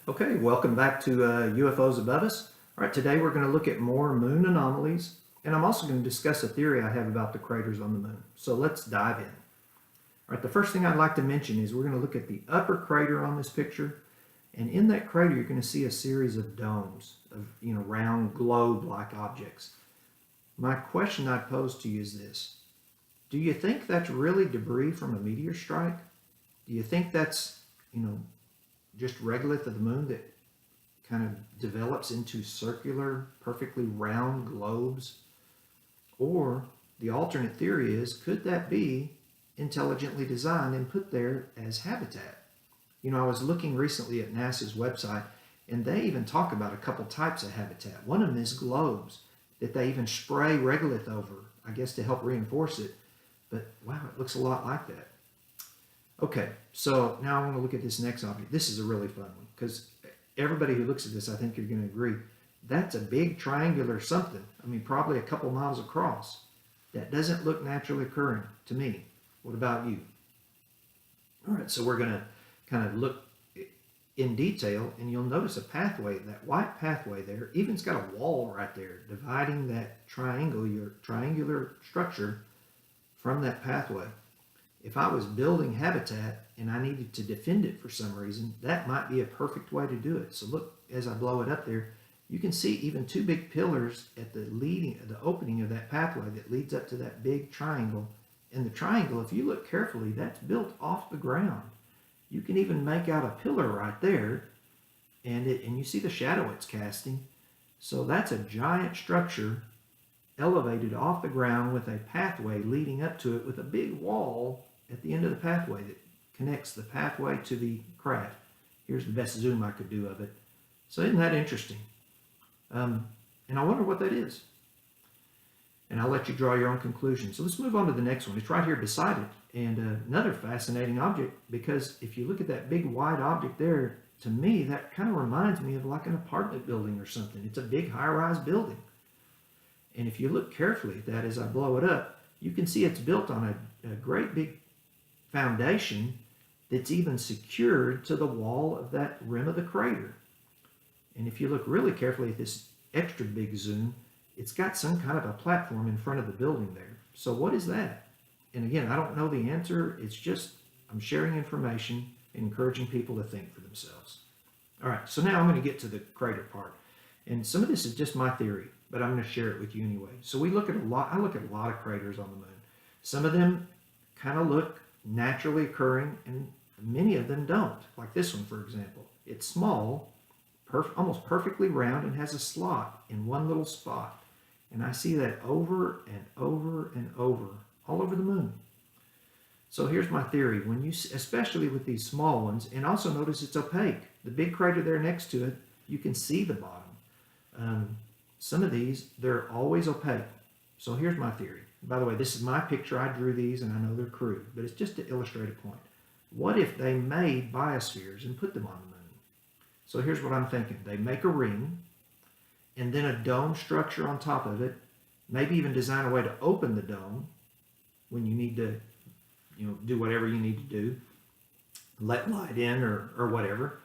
Okay, welcome back to UFOs Above Us. All right, today we're going to look at more moon anomalies, and I'm also going to discuss a theory I have about the craters on the moon. So let's dive in. All right, the first thing I'd like to mention is we're going to look at the upper crater on this picture, and in that crater you're going to see a series of domes of round globe-like objects. My question I'd pose to you is this: do you think that's really debris from a meteor strike? Do you think that's just regolith of the moon that kind of develops into circular, perfectly round globes? Or the alternate theory is, could that be intelligently designed and put there as habitat? I was looking recently at NASA's website, and they even talk about a couple types of habitat. One of them is globes that they even spray regolith over, I guess to help reinforce it. But wow, it looks a lot like that. Okay, so now I want to look at this next object. This is a really fun one because everybody who looks at this, I think you're going to agree, that's a big triangular something. I mean, probably a couple miles across. That doesn't look naturally occurring to me. What about you? All right, so we're going to kind of look in detail, and you'll notice a pathway, that white pathway there. Even it's got a wall right there dividing that triangular structure from that pathway. If I was building habitat and I needed to defend it for some reason, that might be a perfect way to do it. So look, as I blow it up there, you can see even two big pillars at the opening of that pathway that leads up to that big triangle. And the triangle, if you look carefully, that's built off the ground. You can even make out a pillar right there, and you see the shadow it's casting. So that's a giant structure elevated off the ground with a pathway leading up to it with a big wall at the end of the pathway that connects the pathway to the craft. Here's the best zoom I could do of it. So isn't that interesting? And I wonder what that is. And I'll let you draw your own conclusion. So let's move on to the next one. It's right here beside it. And another fascinating object, because if you look at that big wide object there, to me, that kind of reminds me of like an apartment building or something. It's a big high-rise building. And if you look carefully at that as I blow it up, you can see it's built on a great big foundation that's even secured to the wall of that rim of the crater. And if you look really carefully at this extra big zoom, it's got some kind of a platform in front of the building there. So what is that? And again, I don't know the answer. It's just I'm sharing information and encouraging people to think for themselves. All right, so now I'm going to get to the crater part. And some of this is just my theory, but I'm going to share it with you anyway. So I look at a lot of craters on the moon. Some of them kind of look naturally occurring, and many of them don't. Like this one, for example. It's small, almost perfectly round, and has a slot in one little spot. And I see that over and over and over, all over the moon. So here's my theory. Especially with these small ones, and also notice it's opaque. The big crater there next to it, you can see the bottom. Some of these, they're always opaque. So here's my theory. By the way, this is my picture. I drew these, and I know they're crude, but it's just to illustrate a point. What if they made biospheres and put them on the moon? So here's what I'm thinking. They make a ring, and then a dome structure on top of it, maybe even design a way to open the dome when you need to do whatever you need to do, let light in or whatever.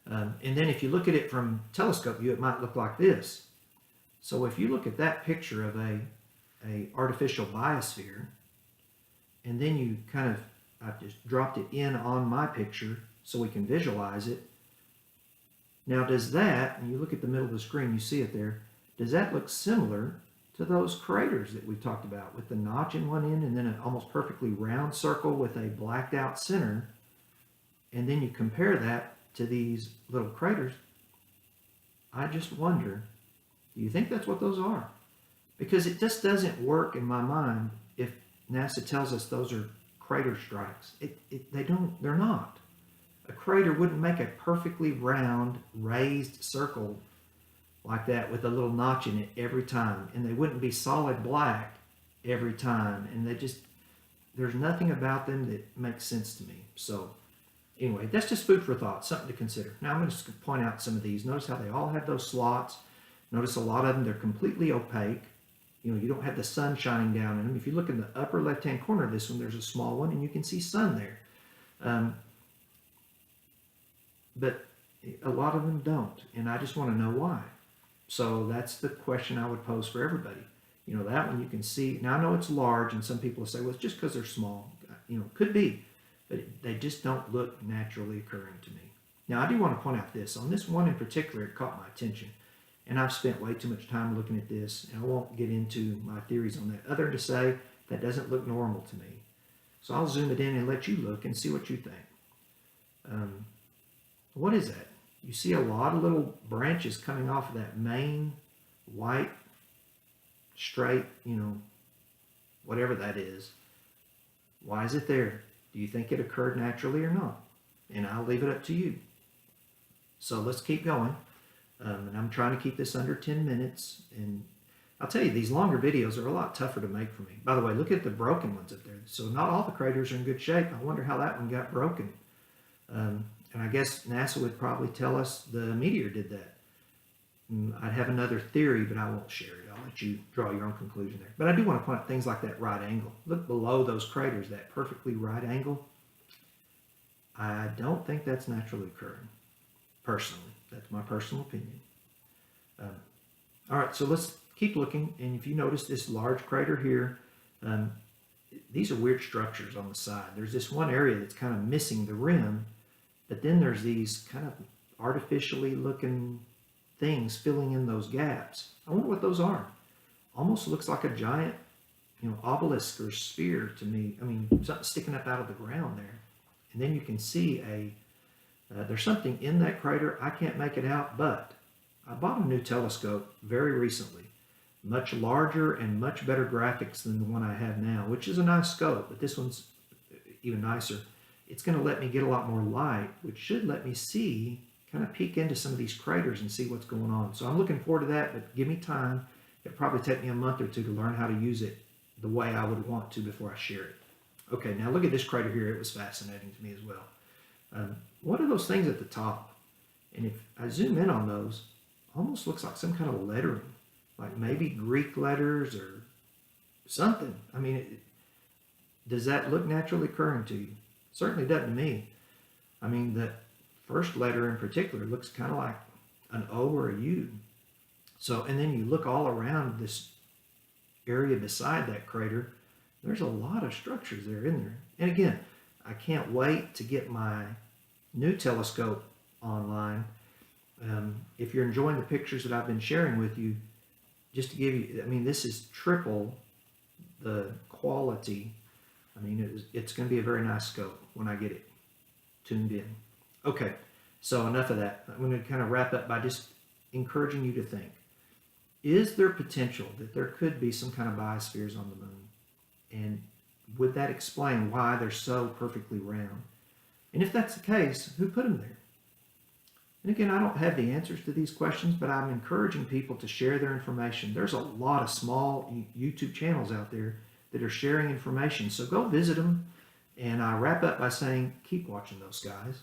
And then if you look at it from telescope view, it might look like this. So if you look at that picture of a artificial biosphere, and then you I've just dropped it in on my picture so we can visualize it. Now does that, and you look at the middle of the screen, you see it there, does that look similar to those craters that we talked about with the notch in one end and then an almost perfectly round circle with a blacked out center? And then you compare that to these little craters. I just wonder, do you think that's what those are? Because it just doesn't work in my mind if NASA tells us those are crater strikes. They're not. A crater wouldn't make a perfectly round, raised circle like that with a little notch in it every time. And they wouldn't be solid black every time. And there's nothing about them that makes sense to me. So anyway, that's just food for thought, something to consider. Now I'm going to point out some of these. Notice how they all have those slots. Notice a lot of them, they're completely opaque. You don't have the sun shining down in them. If you look in the upper left-hand corner of this one, there's a small one, and you can see sun there. But A lot of them don't, and I just want to know why. So that's the question I would pose for everybody. You know, that one you can see. Now I know it's large, and some people will say, well, it's just because they're small. You know, could be, but they just don't look naturally occurring to me. Now I do want to point out this. On this one in particular, it caught my attention, and I've spent way too much time looking at this, and I won't get into my theories on that, other than to say that doesn't look normal to me. So I'll zoom it in and let you look and see what you think. What is that? You see a lot of little branches coming off of that main white, straight, you know, whatever that is. Why is it there? Do you think it occurred naturally or not? And I'll leave it up to you. So let's keep going. And I'm trying to keep this under 10 minutes. And I'll tell you, these longer videos are a lot tougher to make for me. By the way, look at the broken ones up there. So not all the craters are in good shape. I wonder how that one got broken. And I guess NASA would probably tell us the meteor did that. I'd have another theory, but I won't share it. I'll let you draw your own conclusion there. But I do want to point out things like that right angle. Look below those craters, that perfectly right angle. I don't think that's naturally occurring, personally. That's my personal opinion. All right, so let's keep looking. And if you notice this large crater here, these are weird structures on the side. There's this one area that's kind of missing the rim, but then there's these kind of artificially looking things filling in those gaps. I wonder what those are. Almost looks like a giant, you know, obelisk or sphere to me. I mean, something sticking up out of the ground there. And then you can see there's something in that crater. I can't make it out, but I bought a new telescope very recently. Much larger and much better graphics than the one I have now, which is a nice scope, but this one's even nicer. It's going to let me get a lot more light, which should let me see, kind of peek into some of these craters and see what's going on. So I'm looking forward to that, but give me time. It'll probably take me a month or two to learn how to use it the way I would want to before I share it. Okay, now look at this crater here. It was fascinating to me as well. What are those things at the top? And if I zoom in on those, almost looks like some kind of lettering, like maybe Greek letters or something. I mean, does that look naturally occurring to you? Certainly doesn't to me. I mean, the first letter in particular looks kind of like an O or a U. So, and then you look all around this area beside that crater, there's a lot of structures there in there. And again, I can't wait to get my new telescope online. If you're enjoying the pictures that I've been sharing with you, just to give you, I mean, this is triple the quality. I mean, it's going to be a very nice scope when I get it tuned in. Okay, so enough of that. I'm going to kind of wrap up by just encouraging you to think. Is there potential that there could be some kind of biospheres on the moon? And would that explain why they're so perfectly round? And if that's the case, who put them there? And again, I don't have the answers to these questions, but I'm encouraging people to share their information. There's a lot of small YouTube channels out there that are sharing information, so go visit them. And I wrap up by saying, keep watching those guys.